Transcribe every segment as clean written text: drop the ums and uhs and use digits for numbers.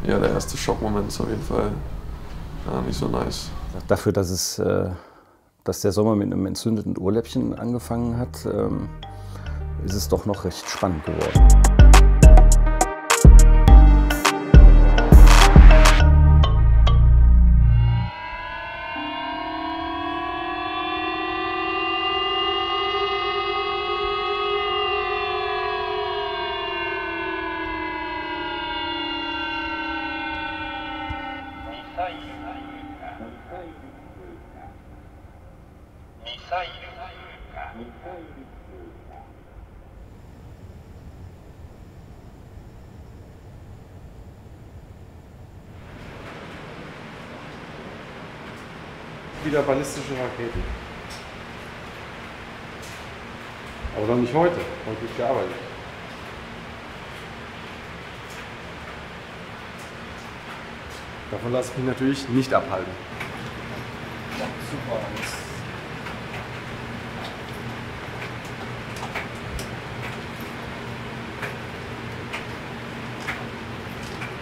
ja, der erste Schockmoment ist auf jeden Fall nicht so nice. Dafür, dass der Sommer mit einem entzündeten Ohrläppchen angefangen hat, ist es doch noch recht spannend geworden. Wieder ballistische Raketen. Aber noch nicht heute. Heute wird gearbeitet. Davon lasse ich mich natürlich nicht abhalten. Ja, super.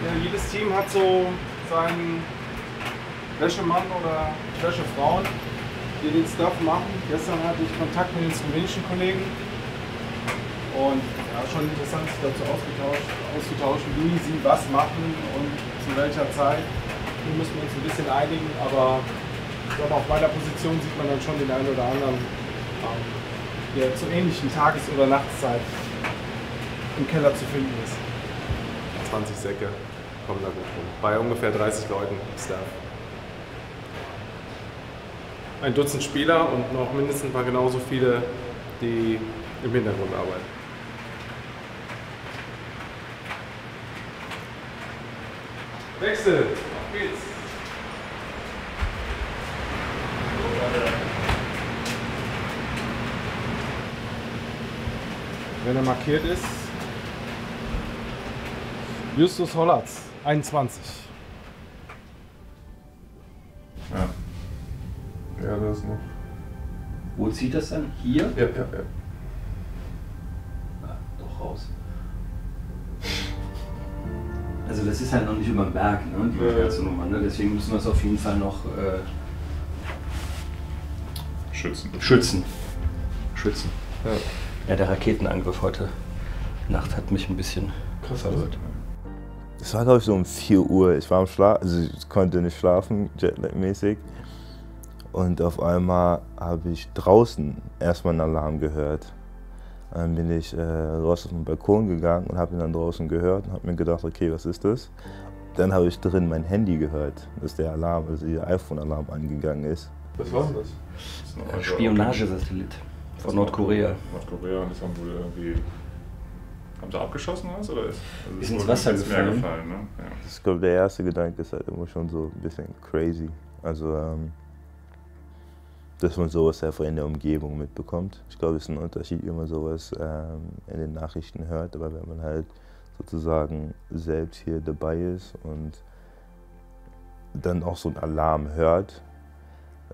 Ja, jedes Team hat so seinen Wäschemann oder Wäschefrauen, die den Stuff machen. Gestern hatte ich Kontakt mit den slowenischen Kollegen und ja, schon interessant, sich dazu auszutauschen, wie sie was machen und zu welcher Zeit. Hier müssen wir uns ein bisschen einigen, aber ich glaube, auf meiner Position sieht man dann schon den einen oder anderen, der zur ähnlichen Tages- oder Nachtszeit im Keller zu finden ist. 20 Säcke kommen da gut rum. Bei ungefähr 30 Leuten im Staff. Ein Dutzend Spieler und noch mindestens mal genauso viele, die im Hintergrund arbeiten. Wechsel, auf geht's. Wenn er markiert ist, Justus Hollatz, 21. Ja. Ja, das ist noch. Wo zieht das dann? Hier? Ja. Ah, doch raus. Also das ist halt noch nicht über den Berg, ne? Die ganze Nummer, ne? Deswegen müssen wir es auf jeden Fall noch schützen. Ja, der Raketenangriff heute Nacht hat mich ein bisschen Krass verwirrt. Es war, glaube ich, so um 4 Uhr. Ich war am Schlafen, also ich konnte nicht schlafen, Jetlag-mäßig. Und auf einmal habe ich draußen erstmal einen Alarm gehört. Dann bin ich raus auf den Balkon gegangen und habe ihn dann draußen gehört und habe mir gedacht, okay, was ist das? Dann habe ich drin mein Handy gehört, dass der Alarm, also der iPhone-Alarm angegangen ist. Was war denn das? Spionagesatellit von Nordkorea. Nordkorea, und das haben wohl irgendwie. Haben sie abgeschossen oder was? Oder Ist ins Wasser gefallen. Ne? Ja. Ich glaube, der erste Gedanke ist halt immer schon so ein bisschen crazy. Also, dass man sowas einfach in der Umgebung mitbekommt. Ich glaube, es ist ein Unterschied, wie man sowas in den Nachrichten hört. Aber wenn man halt sozusagen selbst hier dabei ist und dann auch so einen Alarm hört,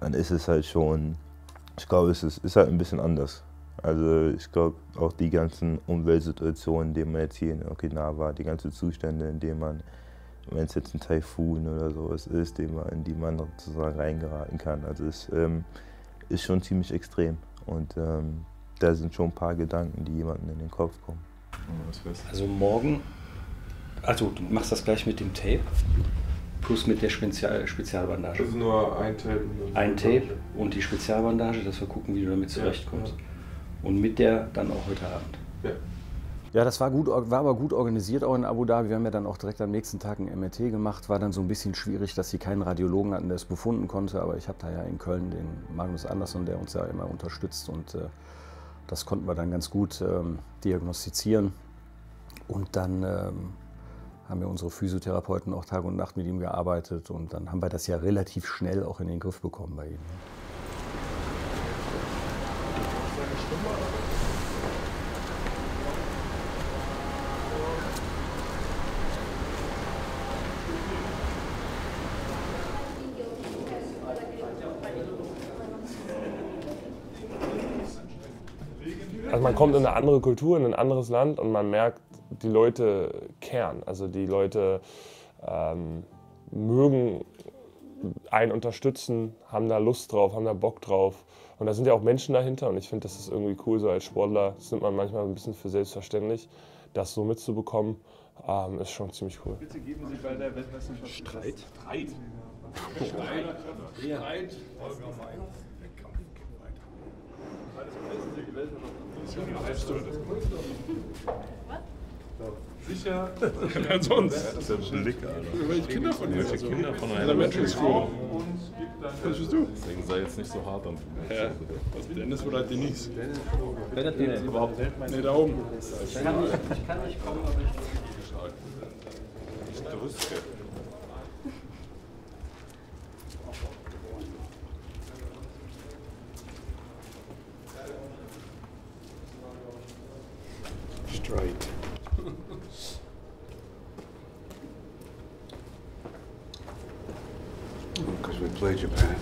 dann ist es halt schon, ich glaube, es ist halt ein bisschen anders. Also ich glaube, auch die ganzen Umweltsituationen, in denen man jetzt hier in Okinawa war, die ganzen Zustände, in denen man, wenn es jetzt ein Taifun oder sowas ist, in die man sozusagen reingeraten kann. Also es ist schon ziemlich extrem und da sind schon ein paar Gedanken, die jemandem in den Kopf kommen. Also morgen, also du machst das gleich mit dem Tape plus mit der Spezialbandage. Also nur ein Tape. Ein Tape und die Spezialbandage, dass wir gucken, wie du damit zurechtkommst. Ja. Und mit der dann auch heute Abend. Ja. Ja, das war aber gut organisiert auch in Abu Dhabi. Wir haben ja dann auch direkt am nächsten Tag ein MRT gemacht. War dann so ein bisschen schwierig, dass sie keinen Radiologen hatten, der es befunden konnte. Aber ich habe da ja in Köln den Magnus Andersson, der uns ja immer unterstützt. Und das konnten wir dann ganz gut diagnostizieren. Und dann haben wir unsere Physiotherapeuten auch Tag und Nacht mit ihm gearbeitet. Und dann haben wir das ja relativ schnell auch in den Griff bekommen bei ihm. Also man kommt in eine andere Kultur, in ein anderes Land und man merkt, die Leute kehren. Also die Leute mögen einen unterstützen, haben da Lust drauf, haben da Bock drauf. Und da sind ja auch Menschen dahinter und ich finde, das ist irgendwie cool, so als Sportler, das nimmt man manchmal ein bisschen für selbstverständlich, das so mitzubekommen, ist schon ziemlich cool. Bitte geben Sie bei der Weltmeisterschaft Streit. Streit. Sicher? Ja, sonst. Das ist ja ein Blick, Alter. Welche Kinder von dir? Kinder von einer Elementary School. Was bist du? Deswegen sei jetzt nicht so hart am Ja. Was Dennis oder Denise? Wer hat den überhaupt? Ne, da oben. Ich kann nicht kommen, aber Ich drüske. Straight. Because we played Japan.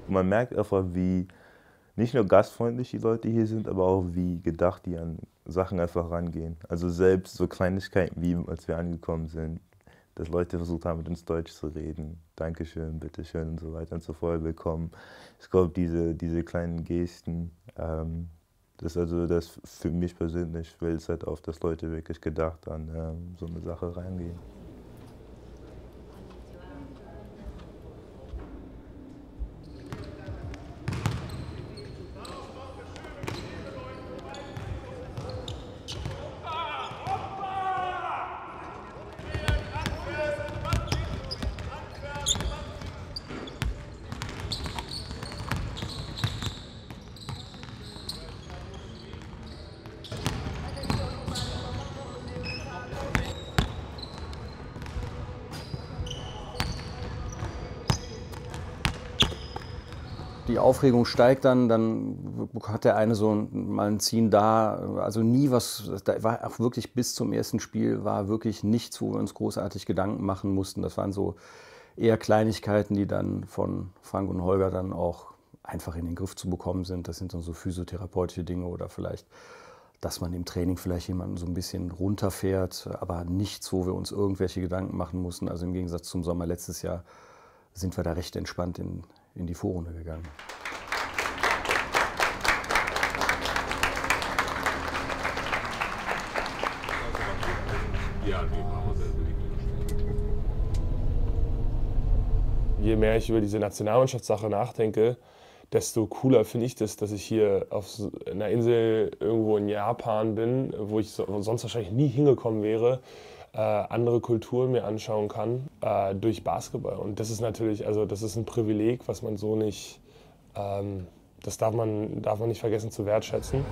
Man merkt einfach, wie nicht nur gastfreundlich die Leute hier sind, aber auch wie gedacht die an Sachen einfach rangehen. Also selbst so Kleinigkeiten wie, als wir angekommen sind, dass Leute versucht haben, mit uns Deutsch zu reden. Dankeschön, bitteschön und so weiter und so fort, willkommen. Ich glaube, diese kleinen Gesten, das für mich persönlich fällt es halt auf, dass Leute wirklich gedacht an so eine Sache reingehen. Die Aufregung steigt dann hat der eine so mal ein Ziehen da, also nie was, da war auch wirklich bis zum ersten Spiel war wirklich nichts, wo wir uns großartig Gedanken machen mussten. Das waren so eher Kleinigkeiten, die dann von Frank und Holger dann auch einfach in den Griff zu bekommen sind. Das sind dann so physiotherapeutische Dinge oder vielleicht, dass man im Training vielleicht jemanden so ein bisschen runterfährt, aber nichts, wo wir uns irgendwelche Gedanken machen mussten. Also im Gegensatz zum Sommer letztes Jahr sind wir da recht entspannt in die Vorrunde gegangen. Je mehr ich über diese Nationalmannschaftssache nachdenke, desto cooler finde ich das, dass ich hier auf einer Insel irgendwo in Japan bin, wo ich sonst wahrscheinlich nie hingekommen wäre, andere Kulturen mir anschauen kann durch Basketball. Und das ist natürlich, also das ist ein Privileg, was man so nicht, das darf man nicht vergessen zu wertschätzen.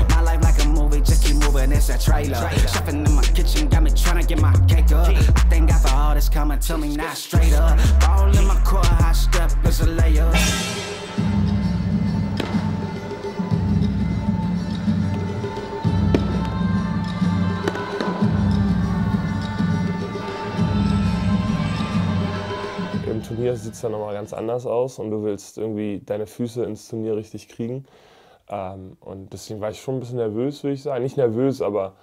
My life like a movie, just keep moving, it's a trailer. Shopping in my kitchen, got me tryna get my cake up. I thank God for all this coming to me, not straight up. Ball in my core, high step, it's a layup. Im Turnier sieht es dann nochmal ganz anders aus und du willst irgendwie deine Füße ins Turnier richtig kriegen. Und deswegen war ich schon ein bisschen nervös, würde ich sagen. Nicht nervös, aber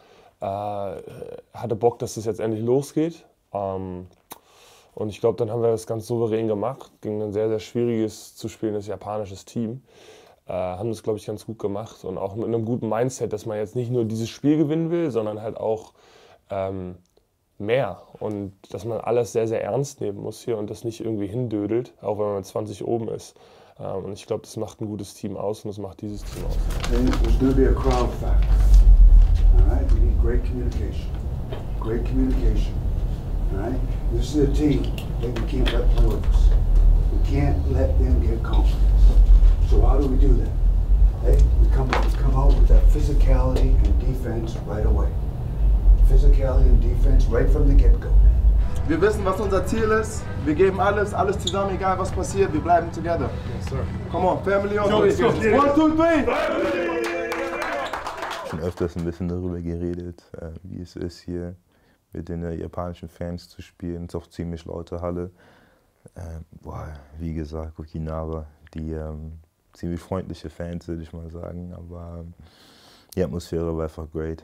hatte Bock, dass das jetzt endlich losgeht. Und ich glaube, dann haben wir das ganz souverän gemacht. Gegen ein sehr, sehr schwieriges zu spielendes japanisches Team. Haben das, glaube ich, ganz gut gemacht. Und auch mit einem guten Mindset, dass man jetzt nicht nur dieses Spiel gewinnen will, sondern halt auch mehr. Und dass man alles sehr, sehr ernst nehmen muss hier und das nicht irgendwie hindödelt, auch wenn man mit 20 oben ist. Und ich glaube, das macht ein gutes Team aus und das macht dieses Team aus. There's going to be a crowd factor. All right, we need great communication. Great communication. All right, this is a team that we can't let play with us. We can't let them get confident. do we do that? Hey, we come out with that physicality and defense right away. Physicality and defense right from the get-go. Wir wissen, was unser Ziel ist. Wir geben alles zusammen, egal was passiert. Wir bleiben together. Yes, sir. Come on, family on. 1, 2, 3. Schon öfters ein bisschen darüber geredet, wie es ist, hier mit den japanischen Fans zu spielen. Es ist auch ziemlich laute Halle. Wie gesagt, Okinawa, die ziemlich freundliche Fans, würde ich mal sagen, aber die Atmosphäre war einfach great.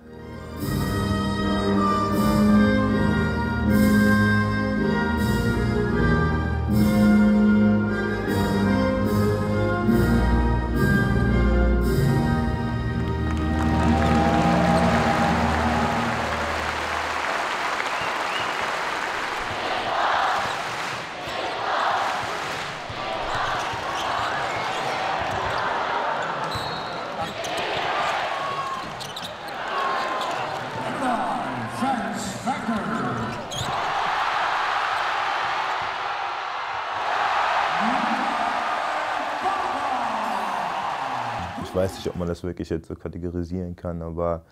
Ich weiß nicht, ob man das wirklich jetzt so kategorisieren kann, aber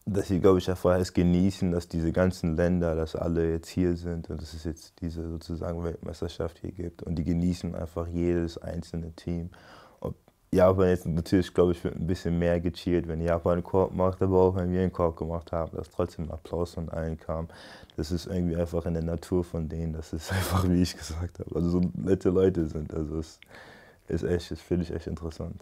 dass sie, glaube ich, einfach es genießen, dass diese ganzen Länder, dass alle jetzt hier sind und dass es jetzt diese sozusagen Weltmeisterschaft hier gibt. Und die genießen einfach jedes einzelne Team. Und Japan jetzt natürlich, glaube ich, wird ein bisschen mehr gecheert, wenn Japan einen Korb macht, aber auch wenn wir einen Korb gemacht haben, dass trotzdem Applaus von allen kam. Das ist irgendwie einfach in der Natur von denen, das ist einfach, wie ich gesagt habe, also so nette Leute sind. Also es ist echt, das finde ich echt interessant.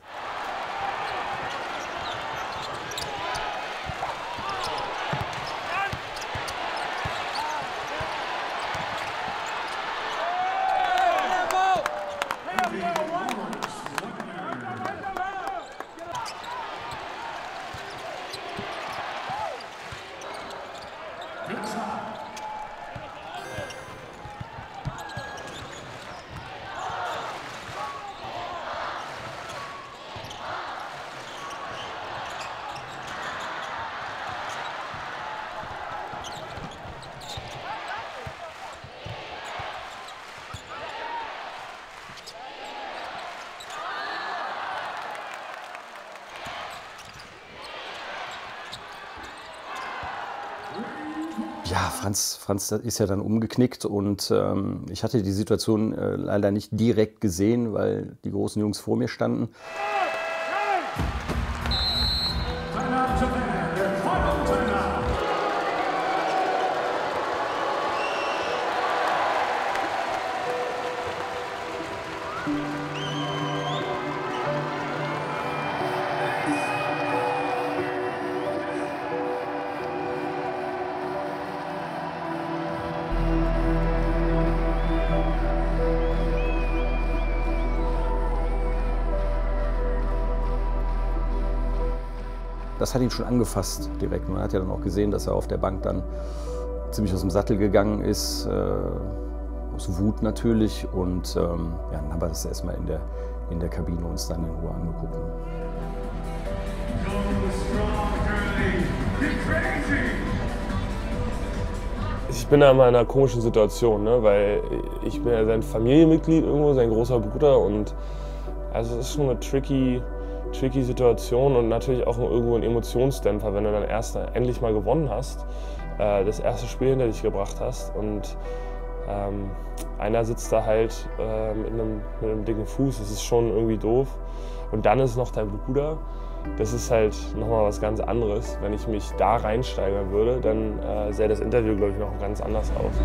Ja, Franz ist ja dann umgeknickt und ich hatte die Situation leider nicht direkt gesehen, weil die großen Jungs vor mir standen. Das hat ihn schon angefasst direkt. Man hat ja dann auch gesehen, dass er auf der Bank dann ziemlich aus dem Sattel gegangen ist, aus Wut natürlich. Und ja, dann haben wir das erstmal in der Kabine uns dann in Ruhe angeguckt. Ich bin da in einer komischen Situation, ne? Weil ich bin ja sein Familienmitglied irgendwo, sein großer Bruder. Und also es ist schon eine tricky Situation und natürlich auch irgendwo ein Emotionsdämpfer, wenn du dann endlich mal gewonnen hast, das erste Spiel hinter dich gebracht hast und einer sitzt da halt mit einem dicken Fuß, das ist schon irgendwie doof. Und dann ist noch dein Bruder, das ist halt nochmal was ganz anderes. Wenn ich mich da reinsteigern würde, dann sähe das Interview, glaube ich, noch ganz anders aus.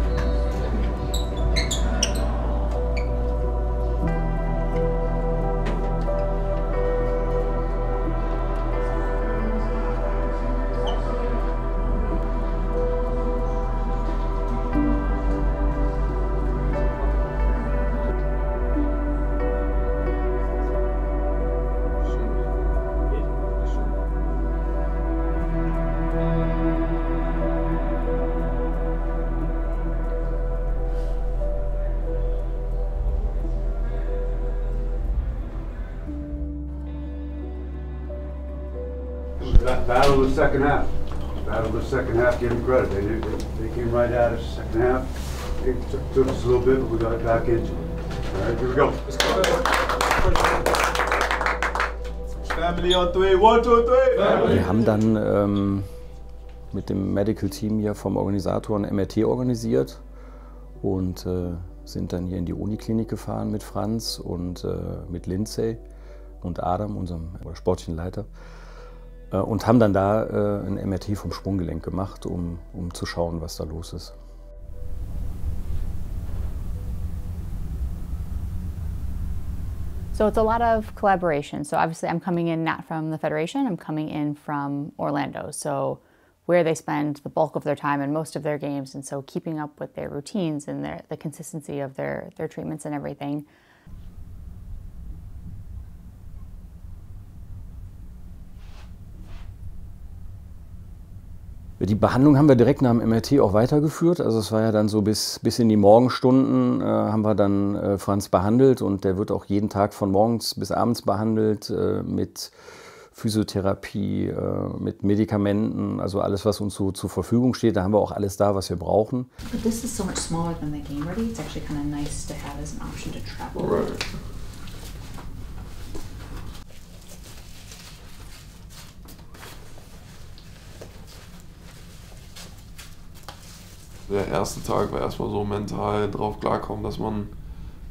Battle of the second half. Battle of the second half, give them credit. They came right at us second half. It took us a little bit, but we got back into it. All right, here we go. Family on three, 1, 2, 3. Wir haben dann mit dem Medical Team hier vom Organisator ein MRT organisiert und sind dann hier in die Uniklinik gefahren mit Franz und mit Lindsay und Adam, unserem sportlichen Leiter, und haben dann da ein MRT vom Sprunggelenk gemacht, um zu schauen, was da los ist. So it's a lot of collaboration. So obviously I'm coming in not from the Federation, I'm coming in from Orlando. So where they spend the bulk of their time and most of their games, and so keeping up with their routines and the consistency of their treatments and everything. Die Behandlung haben wir direkt nach dem MRT auch weitergeführt. Also es war ja dann so bis in die Morgenstunden haben wir dann Franz behandelt, und der wird auch jeden Tag von morgens bis abends behandelt mit Physiotherapie, mit Medikamenten, also alles, was uns so zur Verfügung steht. Da haben wir auch alles da, was wir brauchen. But this is so much smaller than the game ready. It's actually kind of nice to have as an option to travel. Right. Der erste Tag war erstmal so mental drauf klarkommen, dass man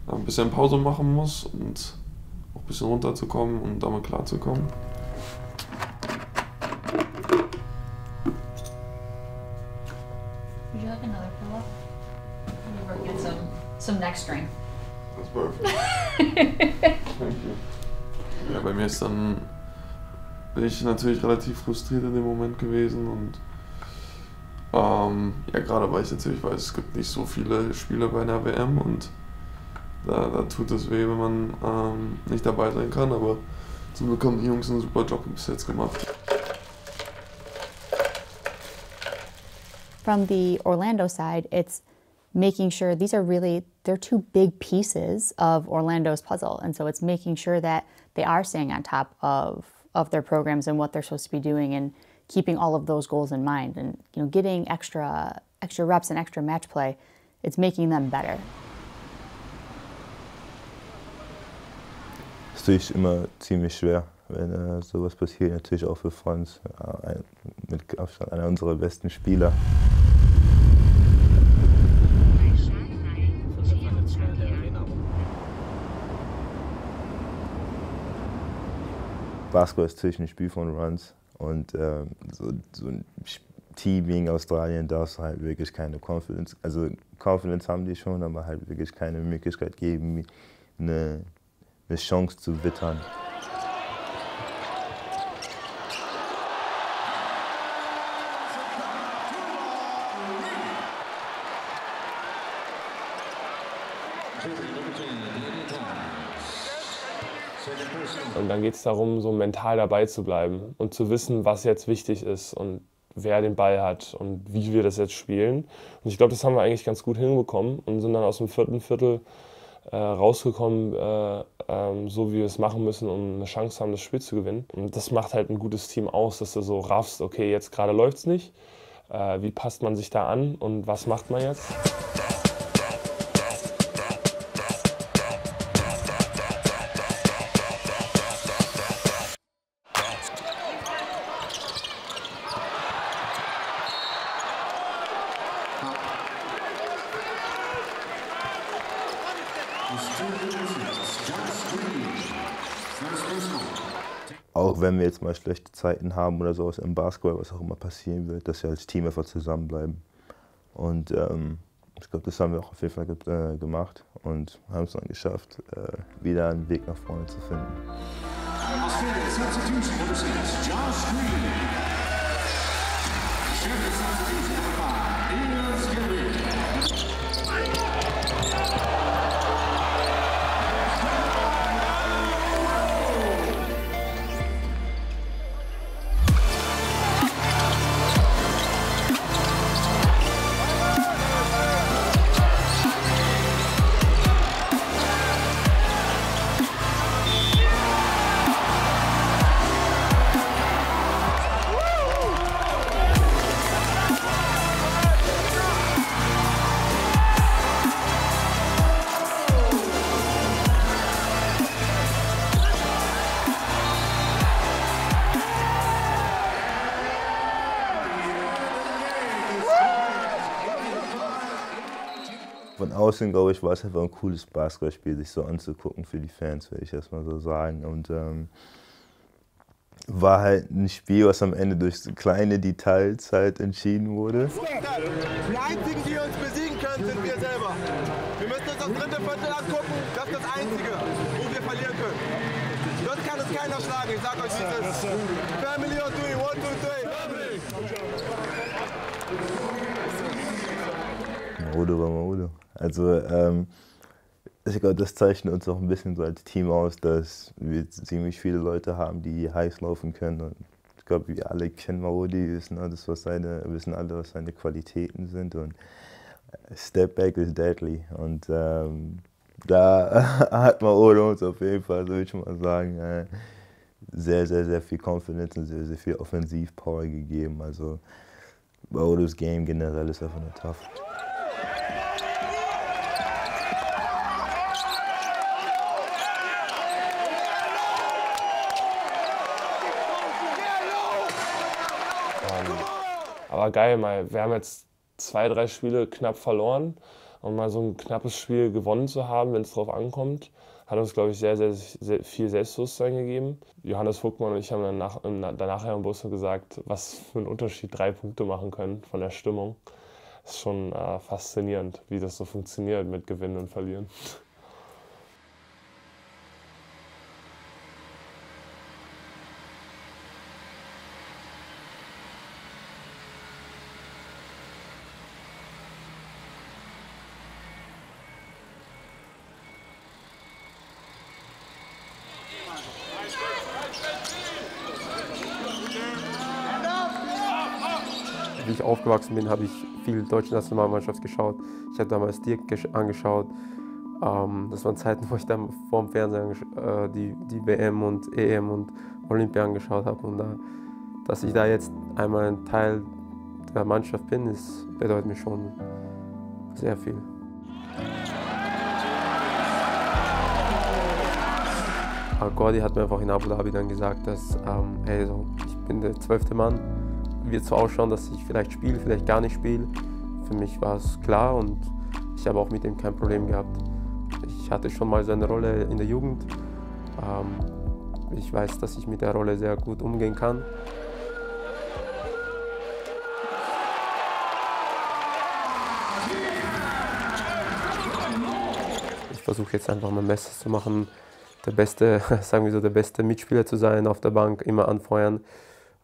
ein bisschen Pause machen muss und auch ein bisschen runterzukommen und damit klarzukommen. Would you like another pillow? We're working on some neck strength. That's perfect. Thank you. Ja, bei mir bin ich natürlich relativ frustriert in dem Moment gewesen, und ja, gerade weil ich natürlich weiß, es gibt nicht so viele Spieler bei einer WM, und da tut es weh, wenn man nicht dabei sein kann, aber zum Glück haben die Jungs einen super Job bis jetzt gemacht. From the Orlando side, it's making sure they're two big pieces of Orlando's puzzle, and so it's making sure that they are staying on top of their programs and what they're supposed to be doing, and keeping all of those goals in mind, and getting extra reps and extra match play. It's making them better. Das ist natürlich immer ziemlich schwer, wenn sowas passiert. Natürlich auch für Franz, mit Abstand einer unserer besten Spieler. Basketball ist natürlich ein Spiel von Runs. Und so ein Team wie in Australien darfst du halt wirklich keine Confidence, also Confidence haben die schon, aber halt wirklich keine Möglichkeit geben, eine Chance zu wittern. Und dann geht es darum, so mental dabei zu bleiben und zu wissen, was jetzt wichtig ist und wer den Ball hat und wie wir das jetzt spielen. Und ich glaube, das haben wir eigentlich ganz gut hinbekommen und sind dann aus dem vierten Viertel rausgekommen, so wie wir es machen müssen, um eine Chance haben, das Spiel zu gewinnen. Und das macht halt ein gutes Team aus, dass du so raffst, okay, jetzt gerade läuft es nicht. Wie passt man sich da an und was macht man jetzt? Auch wenn wir jetzt mal schlechte Zeiten haben oder sowas im Basketball, was auch immer passieren wird, dass wir als Team einfach zusammenbleiben. Und ich glaube, das haben wir auch auf jeden Fall gemacht und haben es dann geschafft, wieder einen Weg nach vorne zu finden. von außen, glaube ich, war es einfach ein cooles Basketballspiel, sich so anzugucken für die Fans, würde ich erstmal so sagen. Und war halt ein Spiel, was am Ende durch so kleine Details halt entschieden wurde. Die Einzigen, die uns besiegen können, sind wir selber. Wir müssen uns das dritte Viertel angucken, das ist das Einzige, wo wir verlieren können. Sonst kann uns keiner schlagen, ich sag euch dieses. Family on three, 1, 2, 3. Maodo war Maodo. Also ich glaube, das zeichnet uns auch ein bisschen so als Team aus, dass wir ziemlich viele Leute haben, die heiß laufen können. Und ich glaube, wir alle kennen Maodi, wissen alle, was seine Qualitäten sind. Und Step Back is deadly. Und da hat Maodo uns auf jeden Fall, so würde ich mal sagen, sehr, sehr, sehr viel Confidence und sehr, sehr viel Offensivpower gegeben. Also Maodos Game generell ist einfach nur tough. Aber geil, wir haben jetzt 2, 3 Spiele knapp verloren und mal so ein knappes Spiel gewonnen zu haben, wenn es drauf ankommt, hat uns, glaube ich, sehr, sehr, sehr viel Selbstbewusstsein gegeben. Johannes Vogtmann und ich haben danach im Bus gesagt, was für einen Unterschied 3 Punkte machen können von der Stimmung. Das ist schon faszinierend, wie das so funktioniert mit Gewinnen und Verlieren. Wie ich aufgewachsen bin, habe ich viel deutsche Nationalmannschaft geschaut. Ich habe damals Dirk angeschaut. Das waren Zeiten, wo ich dann vor dem Fernsehen die WM und EM und Olympia angeschaut habe. Und dass ich da jetzt einmal ein Teil der Mannschaft bin, bedeutet mir schon sehr viel. Gordi hat mir einfach in Abu Dhabi dann gesagt, dass hey, ich bin der 12. Mann. Wird so ausschauen, dass ich vielleicht spiele, vielleicht gar nicht spiele. Für mich war es klar und ich habe auch mit dem kein Problem gehabt. Ich hatte schon mal so eine Rolle in der Jugend. Ich weiß, dass ich mit der Rolle sehr gut umgehen kann. Ich versuche jetzt einfach mein Bestes zu machen, der beste, sagen wir so, der beste Mitspieler zu sein auf der Bank, immer anfeuern.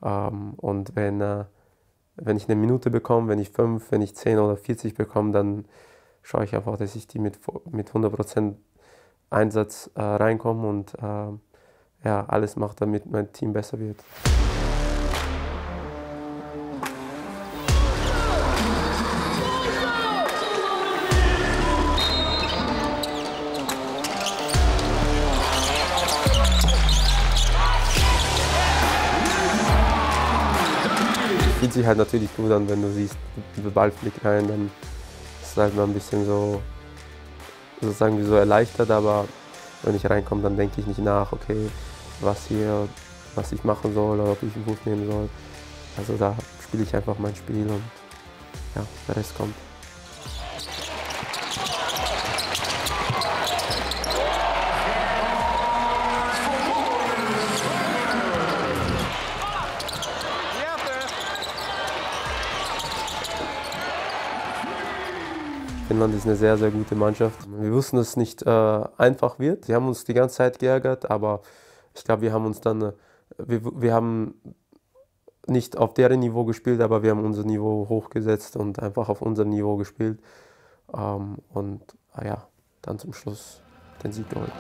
Und wenn ich eine Minute bekomme, wenn ich 5, wenn ich 10 oder 40 bekomme, dann schaue ich einfach, dass ich die mit 100% Einsatz reinkomme und ja, alles mache, damit mein Team besser wird. Fühlt sich halt natürlich gut an, wenn du siehst, der Ball fliegt rein, dann ist es halt mal ein bisschen so, sozusagen wie so erleichtert, aber wenn ich reinkomme, dann denke ich nicht nach, okay, was ich machen soll oder ob ich einen Wurf nehmen soll. Also da spiele ich einfach mein Spiel und ja, der Rest kommt. Finnland ist eine sehr, sehr gute Mannschaft. Wir wussten, dass es nicht einfach wird. Sie haben uns die ganze Zeit geärgert, aber ich glaube, wir haben uns dann, wir haben nicht auf deren Niveau gespielt, aber wir haben unser Niveau hochgesetzt und einfach auf unser Niveau gespielt. Und ja, dann zum Schluss den Sieg geholt.